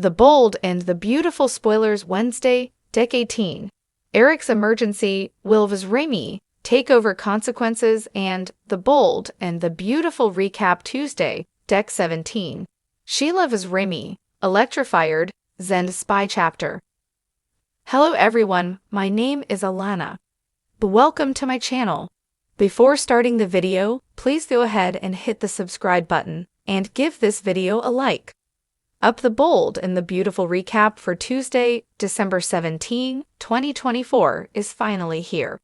The Bold and the Beautiful spoilers Wednesday, Deck 18. Eric's emergency, will vs Remy, takeover consequences, and The Bold and the Beautiful recap Tuesday, Deck 17. Sheila vs Remy, electrified, Zend spy chapter. Hello everyone, my name is Alana. Welcome to my channel. Before starting the video, please go ahead and hit the subscribe button and give this video a like. Up The Bold and the Beautiful recap for Tuesday, December 17, 2024 is finally here.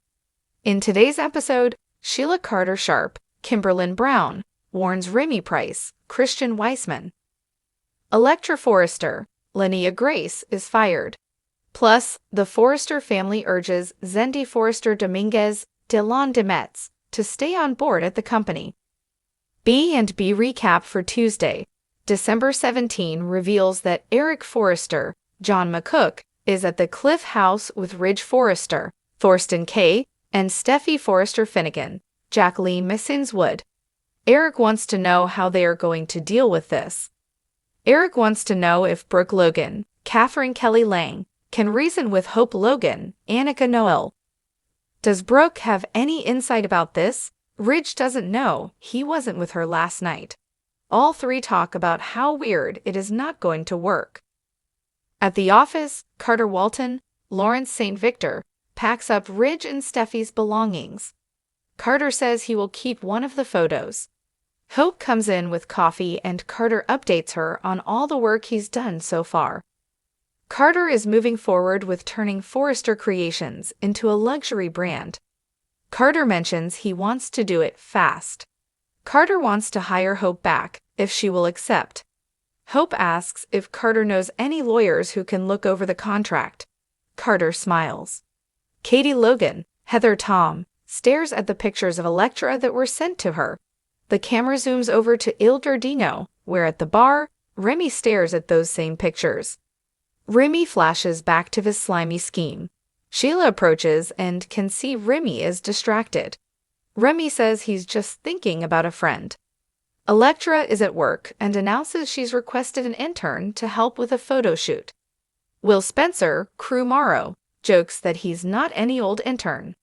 In today's episode, Sheila Carter Sharp, Kimberlyn Brown, warns Remy Price, Christian Weissman. Electra Forrester, Linnea Grace is fired. Plus, the Forrester family urges Zendi Forrester Dominguez de Metz to stay on board at the company. B&B recap for Tuesday, December 17 reveals that Eric Forrester, John McCook, is at the Cliff House with Ridge Forrester, Thorsten Kay, and Steffi Forrester Finnegan, Jacqueline Missins Wood. Eric wants to know how they are going to deal with this. Eric wants to know if Brooke Logan, Catherine Kelly Lang, can reason with Hope Logan, Annika Noel. Does Brooke have any insight about this? Ridge doesn't know, he wasn't with her last night. All three talk about how weird it is not going to work. At the office, Carter Walton, Lawrence St. Victor, packs up Ridge and Steffi's belongings. Carter says he will keep one of the photos. Hope comes in with coffee and Carter updates her on all the work he's done so far. Carter is moving forward with turning Forrester Creations into a luxury brand. Carter mentions he wants to do it fast. Carter wants to hire Hope back, if she will accept. Hope asks if Carter knows any lawyers who can look over the contract. Carter smiles. Katie Logan, Heather Tom, stares at the pictures of Electra that were sent to her. The camera zooms over to Il Giardino, where at the bar, Remy stares at those same pictures. Remy flashes back to his slimy scheme. Sheila approaches and can see Remy is distracted. Remy says he's just thinking about a friend. Electra is at work and announces she's requested an intern to help with a photo shoot. Will Spencer, Crew Morrow, jokes that he's not any old intern.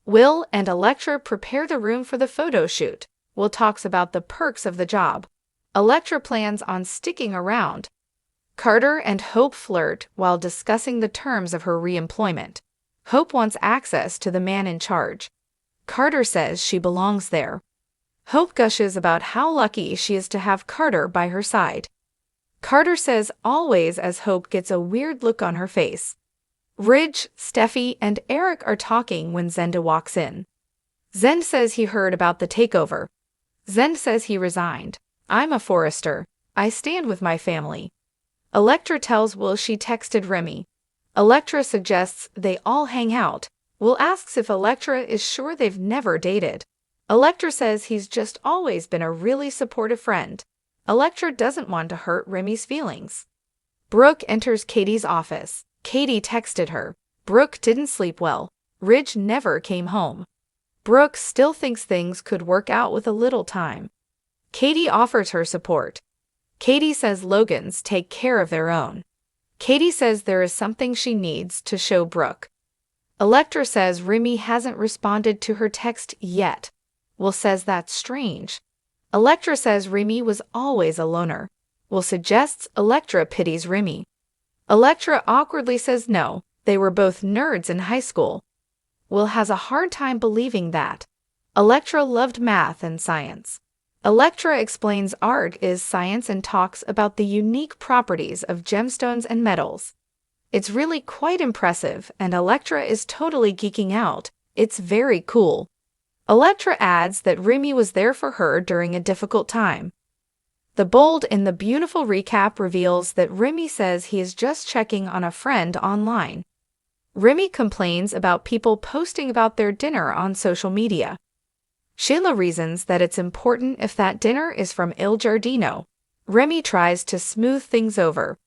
Will and Electra prepare the room for the photo shoot. Will talks about the perks of the job. Electra plans on sticking around. Carter and Hope flirt while discussing the terms of her reemployment. Hope wants access to the man in charge. Carter says she belongs there. Hope gushes about how lucky she is to have Carter by her side. Carter says always as Hope gets a weird look on her face. Ridge, Steffi, and Eric are talking when Zenda walks in. Zend says he heard about the takeover. Zend says he resigned. I'm a Forrester. I stand with my family. Electra tells Will she texted Remy. Electra suggests they all hang out. Will asks if Electra is sure they've never dated. Electra says he's just always been a really supportive friend. Electra doesn't want to hurt Remy's feelings. Brooke enters Katie's office. Katie texted her. Brooke didn't sleep well. Ridge never came home. Brooke still thinks things could work out with a little time. Katie offers her support. Katie says Logans take care of their own. Katie says there is something she needs to show Brooke. Electra says Remy hasn't responded to her text yet. Will says that's strange. Electra says Remy was always a loner. Will suggests Electra pities Remy. Electra awkwardly says no, they were both nerds in high school. Will has a hard time believing that. Electra loved math and science. Electra explains art is science and talks about the unique properties of gemstones and metals. It's really quite impressive and Electra is totally geeking out. It's very cool. Electra adds that Remy was there for her during a difficult time. The Bold and the Beautiful recap reveals that Remy says he is just checking on a friend online. Remy complains about people posting about their dinner on social media. Sheila reasons that it's important if that dinner is from Il Giardino. Remy tries to smooth things over.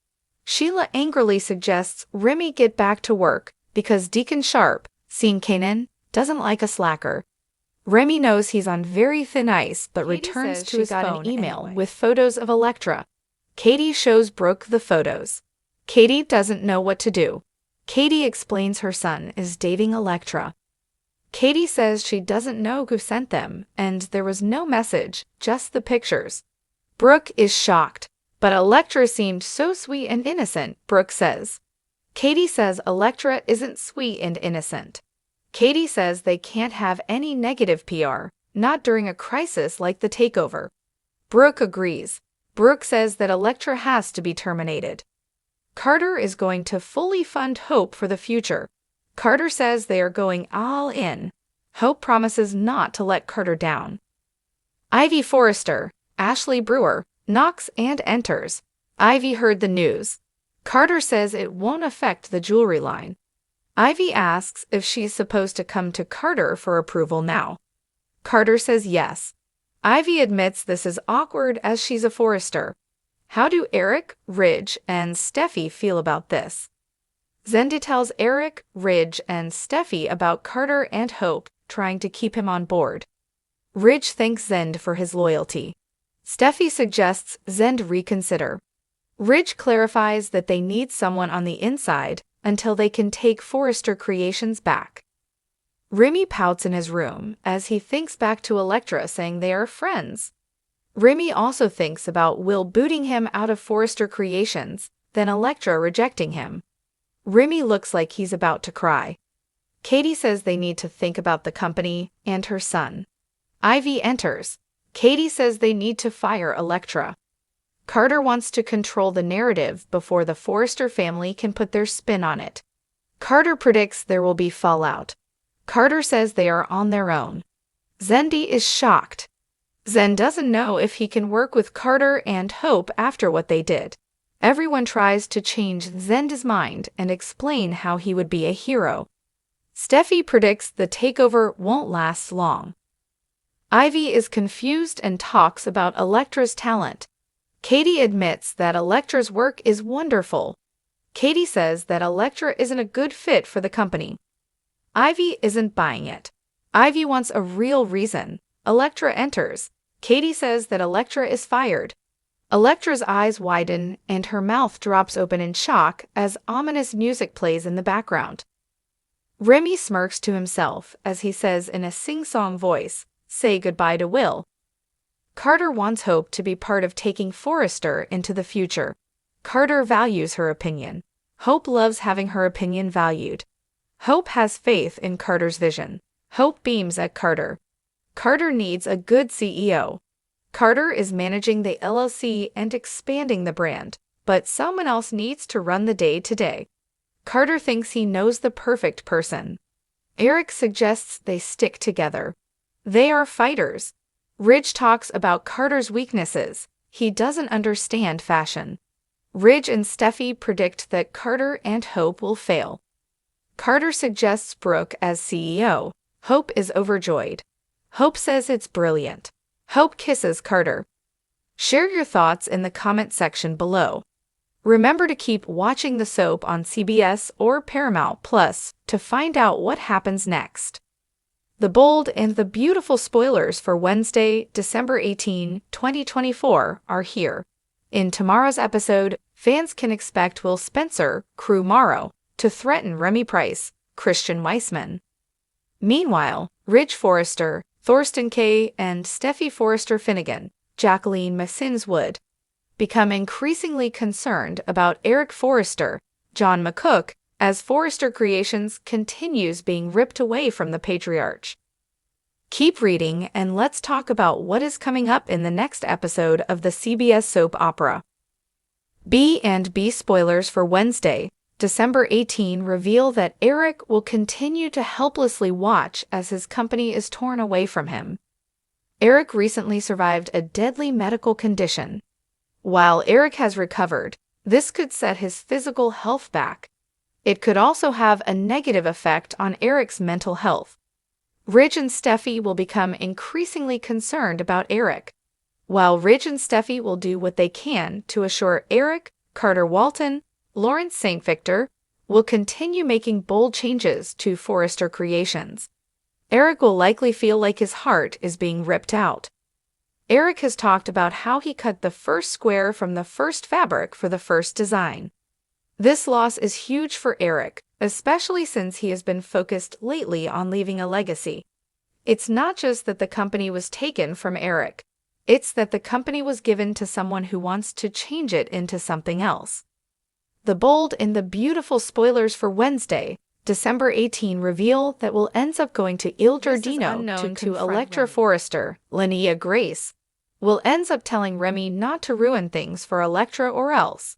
Sheila angrily suggests Remy get back to work because Deacon Sharp, seen Kanan, doesn't like a slacker. Remy knows he's on very thin ice but returns to his phone email with photos of Electra. Katie shows Brooke the photos. Katie doesn't know what to do. Katie explains her son is dating Electra. Katie says she doesn't know who sent them, and there was no message, just the pictures. Brooke is shocked, but Electra seemed so sweet and innocent, Brooke says. Katie says Electra isn't sweet and innocent. Katie says they can't have any negative PR, not during a crisis like the takeover. Brooke agrees. Brooke says that Electra has to be terminated. Carter is going to fully fund Hope for the future. Carter says they are going all in. Hope promises not to let Carter down. Ivy Forrester, Ashley Brewer, knocks and enters. Ivy heard the news. Carter says it won't affect the jewelry line. Ivy asks if she's supposed to come to Carter for approval now. Carter says yes. Ivy admits this is awkward as she's a Forrester. How do Eric, Ridge, and Steffi feel about this? Zendi tells Eric, Ridge, and Steffi about Carter and Hope trying to keep him on board. Ridge thanks Zend for his loyalty. Steffi suggests Zend reconsider. Ridge clarifies that they need someone on the inside until they can take Forrester Creations back. Remy pouts in his room as he thinks back to Electra saying they are friends. Remy also thinks about Will booting him out of Forrester Creations, then Electra rejecting him. Remy looks like he's about to cry. Katie says they need to think about the company and her son. Ivy enters. Katie says they need to fire Electra. Carter wants to control the narrative before the Forrester family can put their spin on it. Carter predicts there will be fallout. Carter says they are on their own. Zendi is shocked. Zen doesn't know if he can work with Carter and Hope after what they did. Everyone tries to change Zen's mind and explain how he would be a hero. Steffi predicts the takeover won't last long. Ivy is confused and talks about Electra's talent. Katie admits that Electra's work is wonderful. Katie says that Electra isn't a good fit for the company. Ivy isn't buying it. Ivy wants a real reason. Electra enters. Katie says that Electra is fired. Electra's eyes widen and her mouth drops open in shock as ominous music plays in the background. Remy smirks to himself as he says in a sing-song voice, "Say goodbye to Will." Carter wants Hope to be part of taking Forrester into the future. Carter values her opinion. Hope loves having her opinion valued. Hope has faith in Carter's vision. Hope beams at Carter. Carter needs a good CEO. Carter is managing the LLC and expanding the brand, but someone else needs to run the day-to-day. Carter thinks he knows the perfect person. Eric suggests they stick together. They are fighters. Ridge talks about Carter's weaknesses. He doesn't understand fashion. Ridge and Steffi predict that Carter and Hope will fail. Carter suggests Brooke as CEO. Hope is overjoyed. Hope says it's brilliant. Hope kisses Carter. Share your thoughts in the comment section below. Remember to keep watching the soap on CBS or Paramount Plus to find out what happens next. The bold and the beautiful spoilers for Wednesday, December 18, 2024 are here. In tomorrow's episode, fans can expect Will Spencer, Crew Morrow, to threaten Remy Price, Christian Weissman. Meanwhile, Ridge Forrester, Thorsten Kaye, and Steffi Forrester Finnegan, Jacqueline Massins Wood, become increasingly concerned about Eric Forrester, John McCook, as Forrester Creations continues being ripped away from the patriarch. Keep reading and let's talk about what is coming up in the next episode of the CBS soap opera. B&B spoilers for Wednesday, December 18 reveal that Eric will continue to helplessly watch as his company is torn away from him. Eric recently survived a deadly medical condition. While Eric has recovered, this could set his physical health back. It could also have a negative effect on Eric's mental health. Ridge and Steffi will become increasingly concerned about Eric, while Ridge and Steffi will do what they can to assure Eric, Carter Walton, Lawrence St. Victor will continue making bold changes to Forrester Creations. Eric will likely feel like his heart is being ripped out. Eric has talked about how he cut the first square from the first fabric for the first design. This loss is huge for Eric, especially since he has been focused lately on leaving a legacy. It's not just that the company was taken from Eric. It's that the company was given to someone who wants to change it into something else. The bold and the beautiful spoilers for Wednesday, December 18 reveal that Will ends up going to Il Giardino to Electra Forrester, Linnea Grace. Will ends up telling Remy not to ruin things for Electra or else.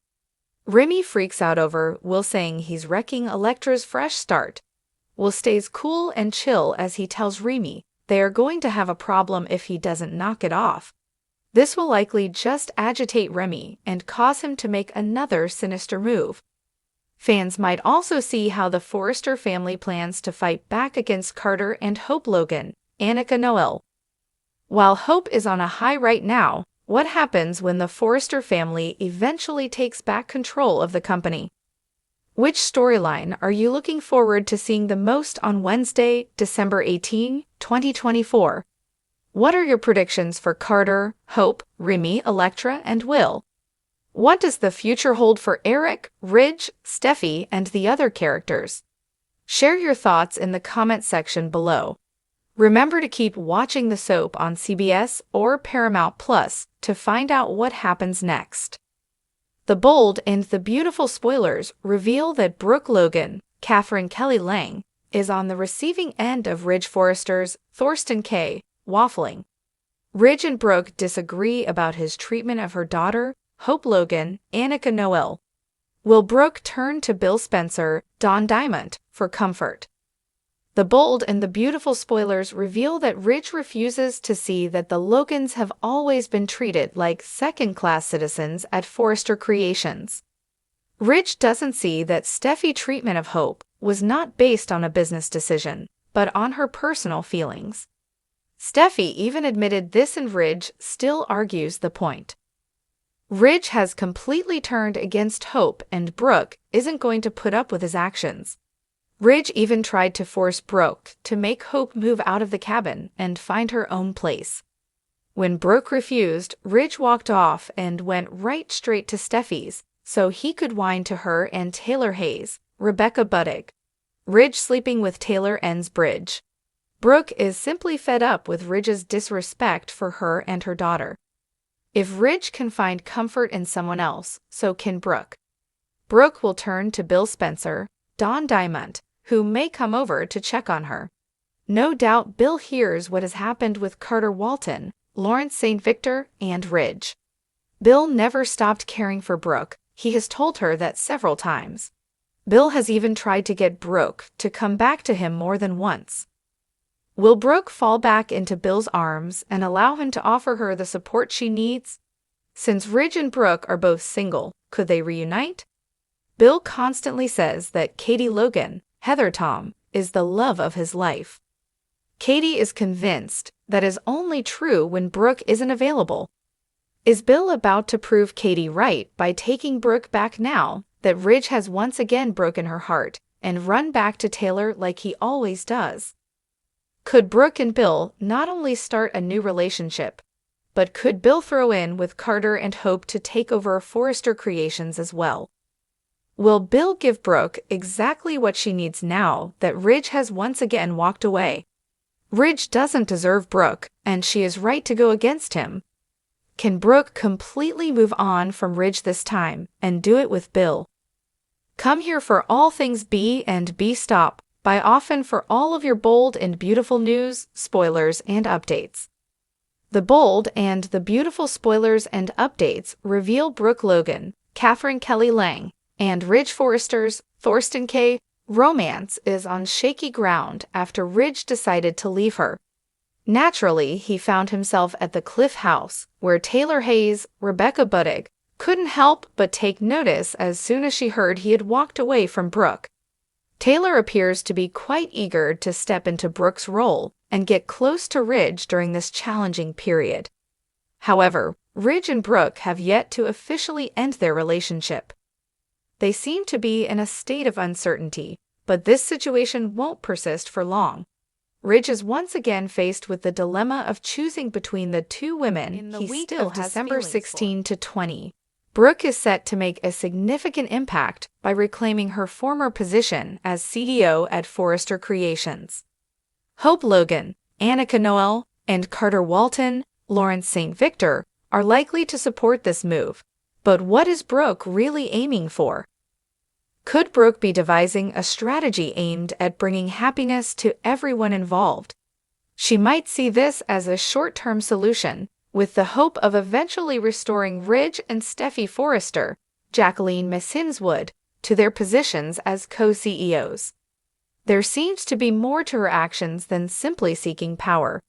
Remy freaks out over Will saying he's wrecking Electra's fresh start. Will stays cool and chill as he tells Remy they are going to have a problem if he doesn't knock it off. This will likely just agitate Remy and cause him to make another sinister move. Fans might also see how the Forrester family plans to fight back against Carter and Hope Logan, Annika Noel. While Hope is on a high right now, what happens when the Forrester family eventually takes back control of the company? Which storyline are you looking forward to seeing the most on Wednesday, December 18, 2024? What are your predictions for Carter, Hope, Remy, Electra, and Will? What does the future hold for Eric, Ridge, Steffi, and the other characters? Share your thoughts in the comment section below. Remember to keep watching the soap on CBS or Paramount Plus to find out what happens next. The bold and the beautiful spoilers reveal that Brooke Logan, Catherine Kelly Lang, is on the receiving end of Ridge Forrester's Thorsten K. waffling. Ridge and Brooke disagree about his treatment of her daughter, Hope Logan, Annika Noel. Will Brooke turn to Bill Spencer, Don Diamond, for comfort? The bold and the beautiful spoilers reveal that Ridge refuses to see that the Logans have always been treated like second-class citizens at Forrester Creations. Ridge doesn't see that Steffi's treatment of Hope was not based on a business decision, but on her personal feelings. Steffi even admitted this, and Ridge still argues the point. Ridge has completely turned against Hope, and Brooke isn't going to put up with his actions. Ridge even tried to force Brooke to make Hope move out of the cabin and find her own place. When Brooke refused, Ridge walked off and went right straight to Steffi's, so he could whine to her and Taylor Hayes, Rebecca Buddig. Ridge sleeping with Taylor ends bridge. Brooke is simply fed up with Ridge's disrespect for her and her daughter. If Ridge can find comfort in someone else, so can Brooke. Brooke will turn to Bill Spencer, Don Diamond, who may come over to check on her. No doubt Bill hears what has happened with Carter Walton, Lawrence St. Victor, and Ridge. Bill never stopped caring for Brooke. He has told her that several times. Bill has even tried to get Brooke to come back to him more than once. Will Brooke fall back into Bill's arms and allow him to offer her the support she needs? Since Ridge and Brooke are both single, could they reunite? Bill constantly says that Katie Logan, Heather Tom, is the love of his life. Katie is convinced that is only true when Brooke isn't available. Is Bill about to prove Katie right by taking Brooke back now that Ridge has once again broken her heart and run back to Taylor like he always does? Could Brooke and Bill not only start a new relationship, but could Bill throw in with Carter and Hope to take over Forrester Creations as well? Will Bill give Brooke exactly what she needs now that Ridge has once again walked away? Ridge doesn't deserve Brooke, and she is right to go against him. Can Brooke completely move on from Ridge this time and do it with Bill? Come here for all things B and B Stop. Buy often for all of your bold and beautiful news, spoilers, and updates. The bold and the beautiful spoilers and updates reveal Brooke Logan, Catherine Kelly Lang, and Ridge Forrester's Thorsten K. romance is on shaky ground after Ridge decided to leave her. Naturally, he found himself at the Cliff House, where Taylor Hayes, Rebecca Buddig, couldn't help but take notice as soon as she heard he had walked away from Brooke. Taylor appears to be quite eager to step into Brooke's role and get close to Ridge during this challenging period. However, Ridge and Brooke have yet to officially end their relationship. They seem to be in a state of uncertainty, but this situation won't persist for long. Ridge is once again faced with the dilemma of choosing between the two women In the he week still of has December feelings 16 to 20. Brooke is set to make a significant impact by reclaiming her former position as CEO at Forrester Creations. Hope Logan, Annika Noel, and Carter Walton, Lawrence St. Victor are likely to support this move. But what is Brooke really aiming for? Could Brooke be devising a strategy aimed at bringing happiness to everyone involved? She might see this as a short-term solution, with the hope of eventually restoring Ridge and Steffi Forrester, Jacqueline Messinswood, to their positions as co-CEOs. There seems to be more to her actions than simply seeking power.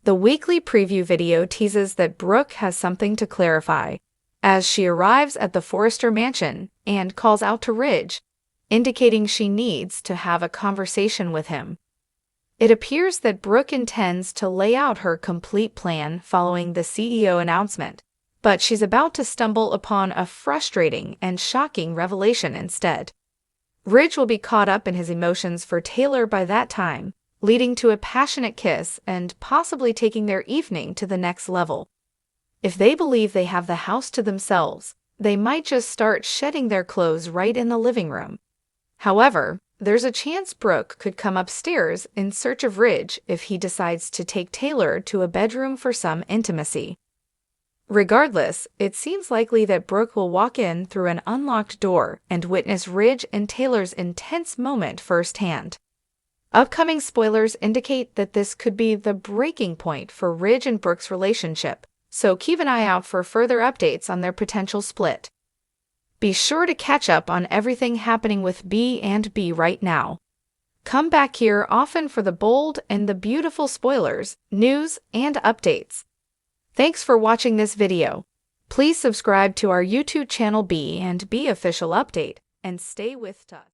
The weekly preview video teases that Brooke has something to clarify, as she arrives at the Forrester mansion and calls out to Ridge, indicating she needs to have a conversation with him. It appears that Brooke intends to lay out her complete plan following the CEO announcement, but she's about to stumble upon a frustrating and shocking revelation instead. Ridge will be caught up in his emotions for Taylor by that time, leading to a passionate kiss and possibly taking their evening to the next level. If they believe they have the house to themselves, they might just start shedding their clothes right in the living room. However, there's a chance Brooke could come upstairs in search of Ridge if he decides to take Taylor to a bedroom for some intimacy. Regardless, it seems likely that Brooke will walk in through an unlocked door and witness Ridge and Taylor's intense moment firsthand. Upcoming spoilers indicate that this could be the breaking point for Ridge and Brooke's relationship, so keep an eye out for further updates on their potential split. Be sure to catch up on everything happening with B&B right now. Come back here often for the bold and the beautiful spoilers, news, and updates. Thanks for watching this video. Please subscribe to our YouTube channel B&B Official Update and stay with us.